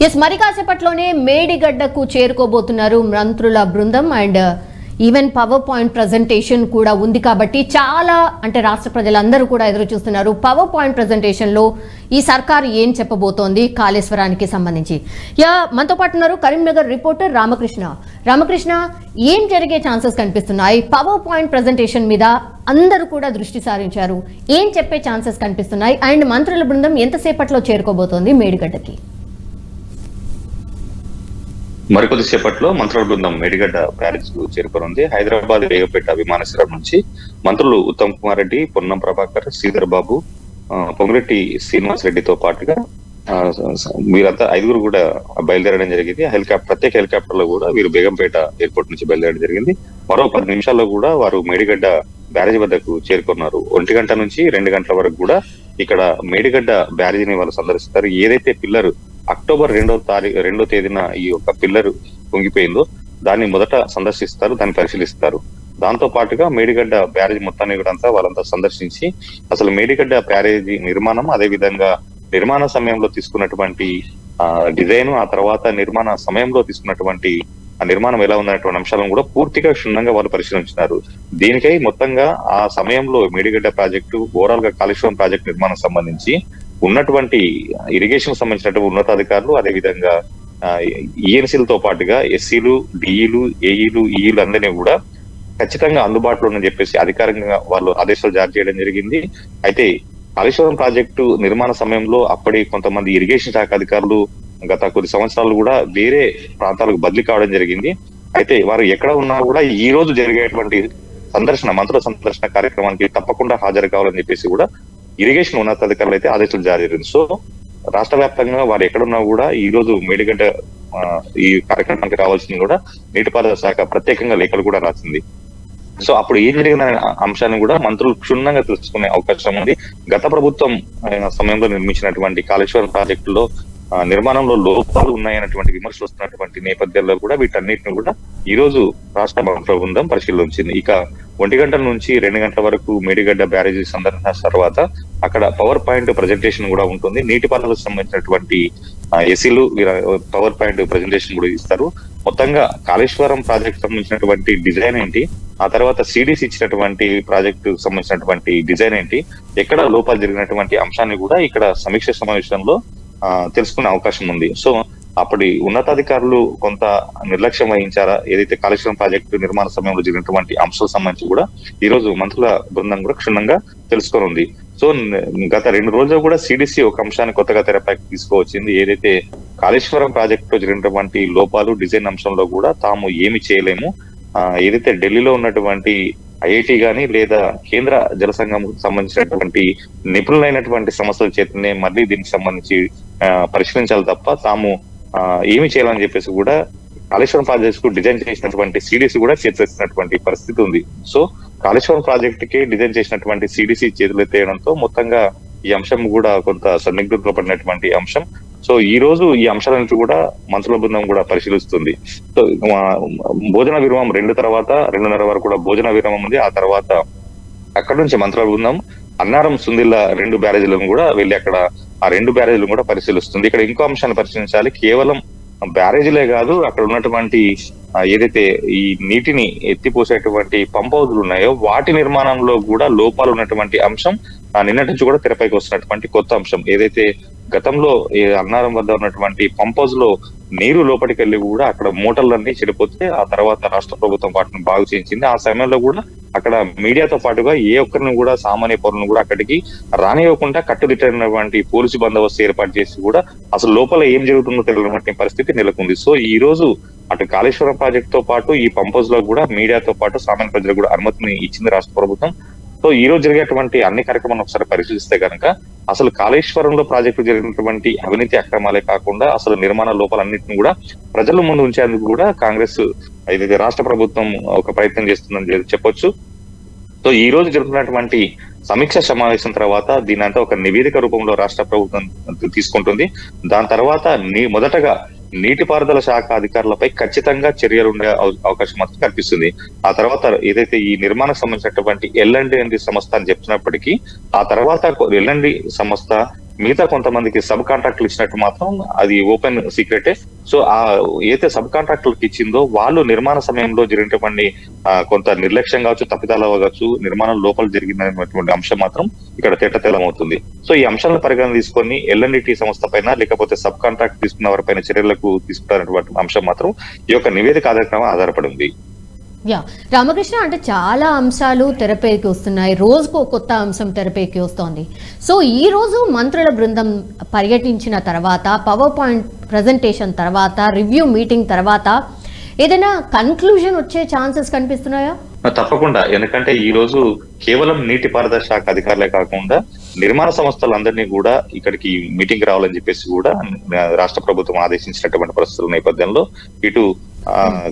Yes, మరి కాసేపట్లోనే మేడిగడ్డకు చేరుకోబోతున్నారు మంత్రుల బృందం and even power point presentation కూడా ఉంది కాబట్టి చాలా రాష్ట్ర ప్రజలందరూ కూడా ఎదురు చూస్తున్నారు. పవర్ పాయింట్ ప్రజెంటేషన్ లో ఈ సర్కారు ఏం చెప్పబోతోంది కాళేశ్వరానికి సంబంధించి. మనతో పాటు ఉన్నారు కరీంనగర్ రిపోర్టర్ రామకృష్ణ. ఏం జరిగే ఛాన్సెస్ కనిపిస్తున్నాయి? పవర్ పాయింట్ ప్రజెంటేషన్ మీద అందరూ కూడా దృష్టి సారించారు. ఏం చెప్పే ఛాన్సెస్ కనిపిస్తున్నాయి అండ్ మంత్రుల బృందం ఎంతసేపట్లో చేరుకోబోతోంది మేడిగడ్డకి? మరికొద్దిసేపట్లో మంత్రుల బృందం మేడిగడ్డ బ్యారేజ్ కు చేరుకోనుంది. హైదరాబాద్ రేగపేట విమానాశ్రయం నుంచి మంత్రులు ఉత్తమ్ కుమార్ రెడ్డి, పొన్నం ప్రభాకర్, శ్రీధర్ బాబు, పొంగురెడ్డి శ్రీనివాస్ రెడ్డితో పాటుగా వీరంతా 5 కూడా బయలుదేరడం జరిగింది. ప్రత్యేక హెలికాప్టర్ లో కూడా వీరు బేగంపేట ఎయిర్పోర్ట్ నుంచి బయలుదేరడం జరిగింది. మరో 10 నిమిషాల్లో కూడా వారు మేడిగడ్డ బ్యారేజ్ వద్దకు చేరుకున్నారు. 1 గంట నుంచి 2 గంటల వరకు కూడా ఇక్కడ మేడిగడ్డ బ్యారేజ్ ని వాళ్ళు సందర్శిస్తారు. ఏదైతే పిల్లర్ అక్టోబర్ 2వ తేదీన ఈ యొక్క పిల్లర్ పొంగిపోయిందో దాన్ని మొదట సందర్శిస్తారు, దాన్ని పరిశీలిస్తారు. దాంతో పాటుగా మేడిగడ్డ బ్యారేజ్ మొత్తాన్ని కూడా వాళ్ళంతా సందర్శించి అసలు మేడిగడ్డ బ్యారేజీ నిర్మాణం, అదే విధంగా నిర్మాణ సమయంలో తీసుకున్నటువంటి డిజైన్, ఆ తర్వాత నిర్మాణ సమయంలో తీసుకున్నటువంటి ఆ నిర్మాణం ఎలా ఉందనేటువంటి అంశాలను కూడా పూర్తిగా క్షుణ్ణంగా వాళ్ళు పరిశీలించినారు. దీనికై మొత్తంగా ఆ సమయంలో మేడిగడ్డ ప్రాజెక్టు ఓవరాల్ గా కాళేశ్వరం ప్రాజెక్టు నిర్మాణం సంబంధించి ఉన్నటువంటి ఇరిగేషన్ సంబంధించినటువంటి ఉన్నతాధికారులు, అదే విధంగా ఈఎన్సీలతో పాటుగా ఎస్సీలు, డిఈలు, ఏఈలు, ఈఈలు అందరినీ కూడా ఖచ్చితంగా అందుబాటులో ఉందని చెప్పేసి అధికారికంగా వాళ్ళు ఆదేశాలు జారీ చేయడం జరిగింది. అయితే కాళేశ్వరం ప్రాజెక్టు నిర్మాణ సమయంలో అప్పటి కొంతమంది ఇరిగేషన్ శాఖ అధికారులు గత కొద్ది సంవత్సరాలు కూడా వేరే ప్రాంతాలకు బదిలీ కావడం జరిగింది. అయితే వారు ఎక్కడ ఉన్నా కూడా ఈ రోజు జరిగేటువంటి మంత్రుల సందర్శన కార్యక్రమానికి తప్పకుండా హాజరు కావాలని చెప్పేసి కూడా ఇరిగేషన్ ఉన్నతాధికారులు అయితే ఆదేశాలు జారీ చేసింది. సో రాష్ట్ర వ్యాప్తంగా వారు ఎక్కడున్నా కూడా ఈ రోజు మేడిగడ్డ ఈ కార్యక్రమానికి రావాల్సింది కూడా నీటిపారుదల శాఖ ప్రత్యేకంగా లేఖలు కూడా రాసింది. సో అప్పుడు ఏం జరిగిన అంశాన్ని కూడా మంత్రులు క్షుణ్ణంగా తెలుసుకునే అవకాశం ఉంది. గత ప్రభుత్వం సమయంలో నిర్మించినటువంటి కాళేశ్వరం ప్రాజెక్టులో నిర్మాణంలో లోపాలు ఉన్నాయన్నటువంటి విమర్శలు వస్తున్నటువంటి నేపథ్యంలో కూడా వీటన్నిటిని కూడా ఈ రోజు రాష్ట్ర మంత్రుల బృందం పరిశీలించింది. ఇక 1 గంట నుంచి 2 గంటల వరకు మేడిగడ్డ బ్యారేజీ సందర్శన తర్వాత అక్కడ పవర్ పాయింట్ ప్రజెంటేషన్ కూడా ఉంటుంది. నీటిపారుదలకు సంబంధించినటువంటి ఎస్సీలు పవర్ పాయింట్ ప్రజెంటేషన్ కూడా ఇస్తారు. మొత్తంగా కాళేశ్వరం ప్రాజెక్ట్ సంబంధించినటువంటి డిజైన్ ఏంటి, ఆ తర్వాత సిడిసి ఇచ్చినటువంటి ప్రాజెక్టు సంబంధించినటువంటి డిజైన్ ఏంటి, ఎక్కడ లోపాలు జరిగినటువంటి అంశాన్ని కూడా ఇక్కడ సమీక్ష సమావేశంలో తెలుసుకునే అవకాశం ఉంది. సో అప్పటి ఉన్నతాధికారులు కొంత నిర్లక్ష్యం వహించారా, ఏదైతే కాళేశ్వరం ప్రాజెక్టు నిర్మాణ సమయంలో జరిగినటువంటి అంశాలకు సంబంధించి కూడా ఈ రోజు మంత్రుల బృందం కూడా క్షుణ్ణంగా తెలుసుకోనుంది. సో గత 2 రోజులు కూడా సిడిసి ఒక అంశాన్ని కొత్తగా తెరపైకి తీసుకువచ్చింది. ఏదైతే కాళేశ్వరం ప్రాజెక్టులో జరిగినటువంటి లోపాలు, డిజైన్ అంశంలో కూడా తాము ఏమి చేయలేము, ఏదైతే ఢిల్లీలో ఉన్నటువంటి ఐఐటి గాని లేదా కేంద్ర జల సంఘం సంబంధించినటువంటి నిపుణులైనటువంటి సంస్థల చేతనే మళ్ళీ దీనికి సంబంధించి పరిశీలించాలి తప్ప తాము ఏమి చేయాలని చెప్పేసి కూడా కాళేశ్వరం ప్రాజెక్ట్ కు డిజైన్ చేసినటువంటి సిడిసి కూడా చేతులెత్తినటువంటి పరిస్థితి ఉంది. సో కాళేశ్వరం ప్రాజెక్ట్ కి డిజైన్ చేసినటువంటి సిడిసి చేతులెత్తేయడంతో మొత్తంగా ఈ అంశం కూడా కొంత సందిగ్ధతలో పడినటువంటి అంశం. సో ఈ రోజు ఈ అంశాలను కూడా మంత్రుల బృందం కూడా పరిశీలిస్తుంది. సో భోజన విరామం 2 తర్వాత 2:30 వరకు కూడా భోజన విరామం ఉంది. ఆ తర్వాత అక్కడ నుంచి మంత్రుల బృందం అన్నారం, సుందిల్ల 2 బ్యారేజీలను కూడా వెళ్ళి అక్కడ ఆ 2 బ్యారేజీలను కూడా పరిశీలిస్తుంది. ఇక్కడ ఇంకో అంశాన్ని పరిశీలించాలి. కేవలం బ్యారేజీలే కాదు, అక్కడ ఉన్నటువంటి ఏదైతే ఈ నీటిని ఎత్తిపోసేటువంటి పంప్ హౌజులు ఉన్నాయో వాటి నిర్మాణంలో కూడా లోపాలు ఉన్నటువంటి అంశం నిన్నటి నుంచి కూడా తెరపైకి వస్తున్నటువంటి కొత్త అంశం. ఏదైతే గతంలో అన్నారం వద్ద ఉన్నటువంటి పంప్ హౌస్ లో నీరు లోపలికి వెళ్ళి కూడా అక్కడ మోటార్లన్నీ చెడిపోతే ఆ తర్వాత రాష్ట్ర ప్రభుత్వం వాటిని బాగు చేయించింది. ఆ సమయంలో కూడా అక్కడ మీడియాతో పాటుగా ఏ ఒక్కరిని కూడా సామాన్య పౌరులను కూడా అక్కడికి రానివ్వకుండా కట్టుదిట్టమైనటువంటి పోలీసు బందోబస్తు ఏర్పాటు చేసి కూడా అసలు లోపల ఏం జరుగుతుందో తెలియనటువంటి పరిస్థితి నెలకొంది. సో ఈ రోజు అటు కాళేశ్వరం ప్రాజెక్ట్ తో పాటు ఈ పంప్ హౌస్ లో కూడా మీడియాతో పాటు సామాన్య ప్రజలకు కూడా అనుమతిని ఇచ్చింది రాష్ట్ర ప్రభుత్వం. సో ఈ రోజు జరిగేటువంటి అన్ని కార్యక్రమాలను ఒకసారి పరిశీలిస్తే కనుక అసలు కాళేశ్వరంలో ప్రాజెక్టు జరిగినటువంటి అవినీతి అక్రమాలే కాకుండా అసలు నిర్మాణ లోపాలన్నింటినీ కూడా ప్రజల ముందు ఉంచేందుకు కూడా కాంగ్రెస్ ఏదైతే రాష్ట్ర ప్రభుత్వం ఒక ప్రయత్నం చేస్తుందని చెప్పొచ్చు. సో ఈ రోజు జరుగుతున్నటువంటి సమీక్ష సమావేశం తర్వాత దీని అంతా ఒక నివేదిక రూపంలో రాష్ట్ర ప్రభుత్వం తీసుకుంటుంది. దాని తర్వాత మొదటగా నీటిపారుదల శాఖ అధికారులపై ఖచ్చితంగా చర్యలు ఉండే అవకాశం మాత్రం కనిపిస్తుంది. ఆ తర్వాత ఏదైతే ఈ నిర్మాణం సంబంధించినటువంటి ఎల్ఎండి సంస్థ అని చెప్తున్నప్పటికీ ఆ తర్వాత ఎల్ఎండి సంస్థ మిగతా కొంతమందికి సబ్ కాంట్రాక్టులు ఇచ్చినట్టు మాత్రం అది ఓపెన్ సీక్రెటే. సో ఆ ఏదైతే సబ్ కాంట్రాక్టులకు ఇచ్చిందో వాళ్ళు నిర్మాణ సమయంలో జరిగినటువంటి కొంత నిర్లక్ష్యం కావచ్చు, తప్పిదాలు కావచ్చు, నిర్మాణం లోపల జరిగినటువంటి అంశం మాత్రం ఇక్కడ తేటతెల్లమవుతుంది. సో ఈ అంశాలను పరిగణన తీసుకొని ఎల్ఎన్డిటి సంస్థ పైన లేకపోతే సబ్ కాంట్రాక్ట్ తీసుకున్న వారిపైన చర్యలకు తీసుకుంటున్నటువంటి అంశం మాత్రం ఈ యొక్క నివేదిక ఆధారపడి ఉంది. యా రామకృష్ణ, అంటే చాలా అంశాలు తెరపైకి వస్తున్నాయి, రోజుకు కొత్త అంశం తెరపైకి వస్తోంది. సో ఈ రోజు మంత్రుల బృందం పర్యటించిన తర్వాత, పవర్ పాయింట్ ప్రజెంటేషన్ తర్వాత, రివ్యూ మీటింగ్ తర్వాత ఏదైనా కన్క్లూజన్ వచ్చే ఛాన్సెస్ కనిపిస్తున్నాయా? తప్పకుండా. ఎందుకంటే ఈ రోజు కేవలం నీటిపారుదల శాఖ అధికారులే కాకుండా నిర్మాణ సంస్థలందరినీ కూడా ఇక్కడికి మీటింగ్ రావాలని చెప్పేసి కూడా రాష్ట్ర ప్రభుత్వం ఆదేశించినటువంటి పరిస్థితుల నేపథ్యంలో ఇటు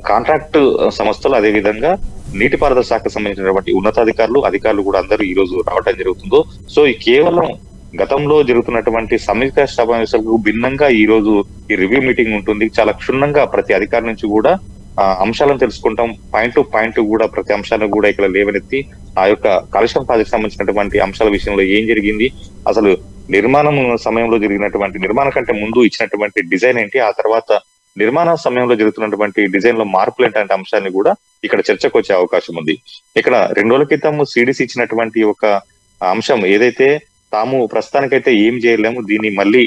కాంట్రాక్ట్ సంస్థలు, అదే విధంగా నీటిపారుదల శాఖకు సంబంధించినటువంటి అధికారులు కూడా అందరూ ఈ రోజు రావడం జరుగుతుందో. సో ఈ కేవలం గతంలో జరుగుతున్నటువంటి సమీక్ష సమావేశాలకు భిన్నంగా ఈ రోజు ఈ రివ్యూ మీటింగ్ ఉంటుంది. చాలా క్షుణ్ణంగా ప్రతి అధికారి నుంచి కూడా అంశాలను తెలుసుకుంటాం. పాయింట్ టు పాయింట్ కూడా ప్రతి అంశాలను కూడా ఇక్కడ లేవనెత్తి ఆ యొక్క కాలుష్యం ప్రాజెక్ట్ సంబంధించినటువంటి అంశాల విషయంలో ఏం జరిగింది, అసలు నిర్మాణం సమయంలో జరిగినటువంటి నిర్మాణం కంటే ముందు ఇచ్చినటువంటి డిజైన్ ఏంటి, ఆ తర్వాత నిర్మాణ సమయంలో జరుగుతున్నటువంటి డిజైన్ లో మార్పులు ఏంటంటే అంశాన్ని కూడా ఇక్కడ చర్చకు వచ్చే అవకాశం ఉంది. ఇక్కడ 2 రోజుల క్రితం సిడిసి ఇచ్చినటువంటి ఒక అంశం ఏదైతే తాము ప్రస్తుతానికైతే ఏం చేయలేము, దీన్ని మళ్ళీ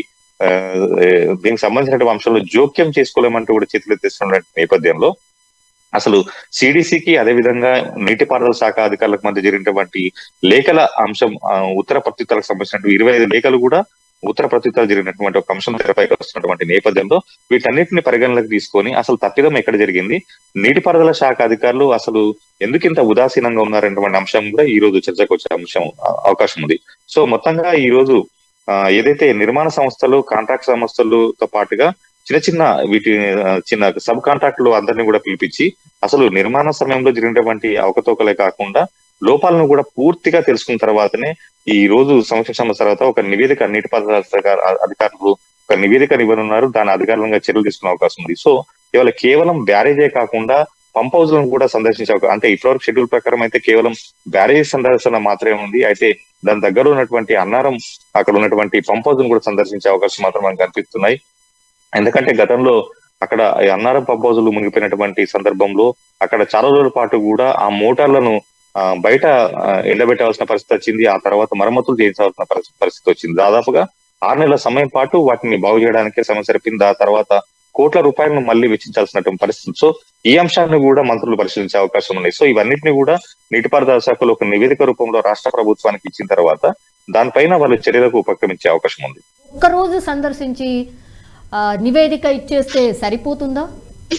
దీనికి సంబంధించినటువంటి అంశంలో జోక్యం చేసుకోలేమంటూ కూడా చేతులు ఎత్తేస్తున్న నేపథ్యంలో అసలు సిడిసికి అదే విధంగా నీటిపారుదల శాఖ అధికారులకు మధ్య జరిగినటువంటి లేఖల అంశం, ఉత్తర ప్రత్యుత్తరాలకు సంబంధించినటువంటి 25 లేఖలు కూడా ఉత్తర ప్రత్యుత్తరాలు జరిగినటువంటి ఒక అంశం తెరపైకి వస్తున్నటువంటి నేపథ్యంలో వీటన్నిటిని పరిగణలోకి తీసుకొని అసలు తప్పిదం ఎక్కడ జరిగింది, నీటిపారుదల శాఖ అధికారులు అసలు ఎందుకు ఇంత ఉదాసీనంగా ఉన్నారనేటువంటి అంశం కూడా ఈ రోజు చర్చకు వచ్చే అవకాశం ఉంది. సో మొత్తంగా ఈ రోజు ఏదైతే నిర్మాణ సంస్థలు, కాంట్రాక్ట్ సంస్థలతో పాటుగా చిన్న సబ్ కాంట్రాక్టులు అందరినీ కూడా పిలిపించి అసలు నిర్మాణ సమయంలో జరిగినటువంటి అవకతవకలే కాకుండా లోపాలను కూడా పూర్తిగా తెలుసుకున్న తర్వాతనే ఈ రోజు సంవత్సరం తర్వాత ఒక నివేదిక నీటిపారుదల అధికారులు ఒక నివేదిక ఇవ్వనున్నారు. దాని అధికారులంగా చర్యలు తీసుకునే అవకాశం ఉంది. సో ఇవాళ కేవలం బ్యారేజే కాకుండా పంప్ హౌస్ లను కూడా సందర్శించే అంటే ఇప్పటివరకు షెడ్యూల్ ప్రకారం అయితే కేవలం బ్యారేజ్ సందర్శన మాత్రమే ఉంది. అయితే దాని దగ్గర ఉన్నటువంటి అన్నారం, అక్కడ ఉన్నటువంటి పంప్ హౌస్ ను కూడా సందర్శించే అవకాశం మాత్రం మనకు కనిపిస్తున్నాయి. ఎందుకంటే గతంలో అక్కడ అన్నారం పంప్ హౌజులు మునిగిపోయినటువంటి సందర్భంలో అక్కడ చాలా రోజుల పాటు కూడా ఆ మోటార్లను బయట ఎండబెట్టాల్సిన పరిస్థితి వచ్చింది. ఆ తర్వాత మరమ్మతులు చేయించాల్సిన పరిస్థితి వచ్చింది. దాదాపుగా 6 నెలల సమయం పాటు వాటిని బాగు చేయడానికి సమయం సరిపోయింది. ఆ తర్వాత కోట్ల రూపాయలను మళ్ళీ వెచ్చించాల్సినటువంటి పరిస్థితి. సో ఈ అంశాన్ని కూడా మంత్రులు పరిశీలించే అవకాశం ఉన్నాయి. సో ఇవన్నింటినీ కూడా నీటిపారుదల శాఖలో ఒక నివేదిక రూపంలో రాష్ట్ర ప్రభుత్వానికి ఇచ్చిన తర్వాత దానిపైన వాళ్ళు చర్యలకు ఉపక్రమించే అవకాశం ఉంది. ఒక్కరోజు సందర్శించి నివేదిక ఇచ్చేస్తే సరిపోతుందా?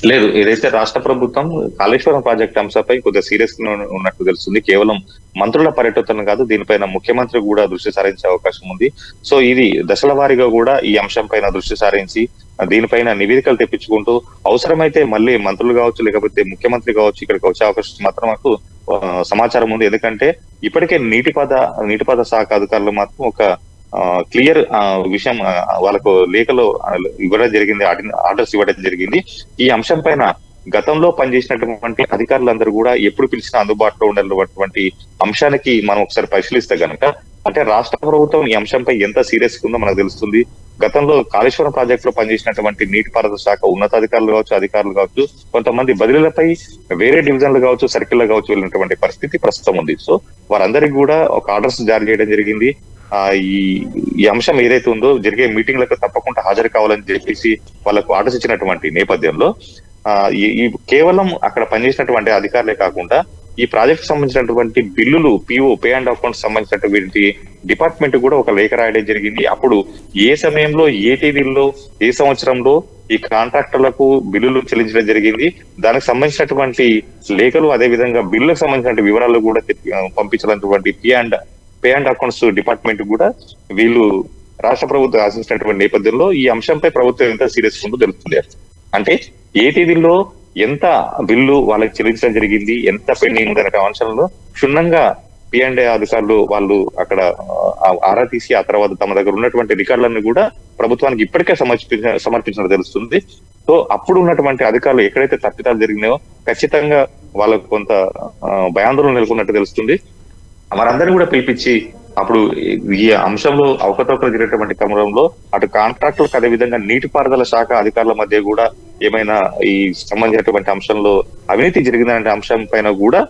లేదు, ఏదైతే రాష్ట్ర ప్రభుత్వం కాళేశ్వరం ప్రాజెక్ట్ అంశంపై కొద్దిగా సీరియస్ గా ఉన్నట్టు తెలుస్తుంది. కేవలం మంత్రుల పర్యటన కాదు, దీనిపైన ముఖ్యమంత్రి కూడా దృష్టి సారించే అవకాశం ఉంది. సో ఇది దశల వారీగా కూడా ఈ అంశం పైన దృష్టి సారించి దీనిపైన నివేదికలు తెప్పించుకుంటూ అవసరమైతే మళ్ళీ మంత్రులు కావచ్చు లేకపోతే ముఖ్యమంత్రి కావచ్చు ఇక్కడికి వచ్చే అవకాశం మాత్రం మాకు సమాచారం ఉంది. ఎందుకంటే ఇప్పటికే నీటిపారుదల శాఖ అధికారులు మాత్రం ఒక క్లియర్ విషయం వాళ్ళకు లేఖలో ఇవ్వడం జరిగింది, ఆర్డర్స్ ఇవ్వడం జరిగింది. ఈ అంశం పైన గతంలో పనిచేసినటువంటి అధికారులందరూ కూడా ఎప్పుడు పిలిచినా అందుబాటులో ఉండేటువంటి అంశానికి మనం ఒకసారి పరిశీలిస్తే గనక అంటే రాష్ట్ర ప్రభుత్వం ఈ అంశంపై ఎంత సీరియస్ ఉందో మనకు తెలుస్తుంది. గతంలో కాళేశ్వరం ప్రాజెక్ట్ లో పనిచేసినటువంటి నీటిపారుదల శాఖ ఉన్నతాధికారులు కావచ్చు, అధికారులు కావచ్చు, కొంతమంది బదిలీలపై వేరే డివిజన్లు కావచ్చు, సర్కిల్ కావచ్చు వెళ్ళినటువంటి పరిస్థితి ప్రస్తుతం ఉంది. సో వారందరికీ కూడా ఒక ఆర్డర్స్ జారీ చేయడం జరిగింది. ఈ అంశం ఏదైతే ఉందో జరిగే మీటింగ్లకు తప్పకుండా హాజరు కావాలని చెప్పేసి వాళ్ళకు ఆర్డర్స్ ఇచ్చినటువంటి నేపథ్యంలో ఈ కేవలం అక్కడ పనిచేసినటువంటి అధికారులే కాకుండా ఈ ప్రాజెక్ట్ సంబంధించినటువంటి బిల్లులు పే అండ్ అకౌంట్స్ సంబంధించినటువంటి డిపార్ట్మెంట్ కూడా ఒక లేఖ రాయడం జరిగింది. అప్పుడు ఏ సమయంలో, ఏ తేదీల్లో, ఏ సంవత్సరంలో ఈ కాంట్రాక్టర్లకు బిల్లులు చెల్లించడం జరిగింది, దానికి సంబంధించినటువంటి లేఖలు అదే విధంగా బిల్లులకు సంబంధించిన వివరాలు కూడా పంపించినటువంటి పే అండ్ అకౌంట్స్ డిపార్ట్మెంట్ కూడా వీళ్ళు రాష్ట్ర ప్రభుత్వం ఆశించినటువంటి నేపథ్యంలో ఈ అంశంపై ప్రభుత్వం ఎంత సీరియస్ ఉందో తెలుస్తుంది. అంటే ఏ తేదీలో ఎంత బిల్లు వాళ్ళకి చెల్లించడం జరిగింది, ఎంత పెండింగ్ అనే అంశంలో క్షుణ్ణంగా P&A అధికారులు వాళ్ళు అక్కడ ఆరా తీసి ఆ తర్వాత తమ దగ్గర ఉన్నటువంటి రికార్డులను కూడా ప్రభుత్వానికి ఇప్పటికే సమర్పించడం తెలుస్తుంది. సో అప్పుడు ఉన్నటువంటి అధికారులు ఎక్కడైతే తప్పిదాలు జరిగినాయో ఖచ్చితంగా వాళ్ళకు కొంత భయాందోళన నెలకొన్నట్టు తెలుస్తుంది. వారందరినీ కూడా పిలిపించి అప్పుడు ఈ అంశంలో అవకతవకలు జరిగినటువంటి క్రమంలో అటు కాంట్రాక్టులకు అదే విధంగా నీటిపారుదల శాఖ అధికారుల మధ్య కూడా ఏమైనా ఈ సంబంధించినటువంటి అంశంలో అవినీతి జరిగిందనే అంశం పైన కూడా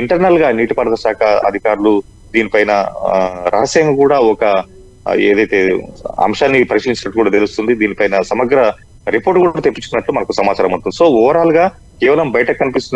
ఇంటర్నల్ గా నీటిపారుదల శాఖ అధికారులు దీనిపైన రహస్యంగా కూడా ఒక ఏదైతే అంశాన్ని పరిశీలించినట్టు కూడా తెలుస్తుంది. దీనిపైన సమగ్ర రిపోర్ట్ కూడా తెప్పించుకున్నట్లు మనకు సమాచారం అవుతుంది. సో ఓవరాల్ గా కేవలం బయట కనిపిస్తున్న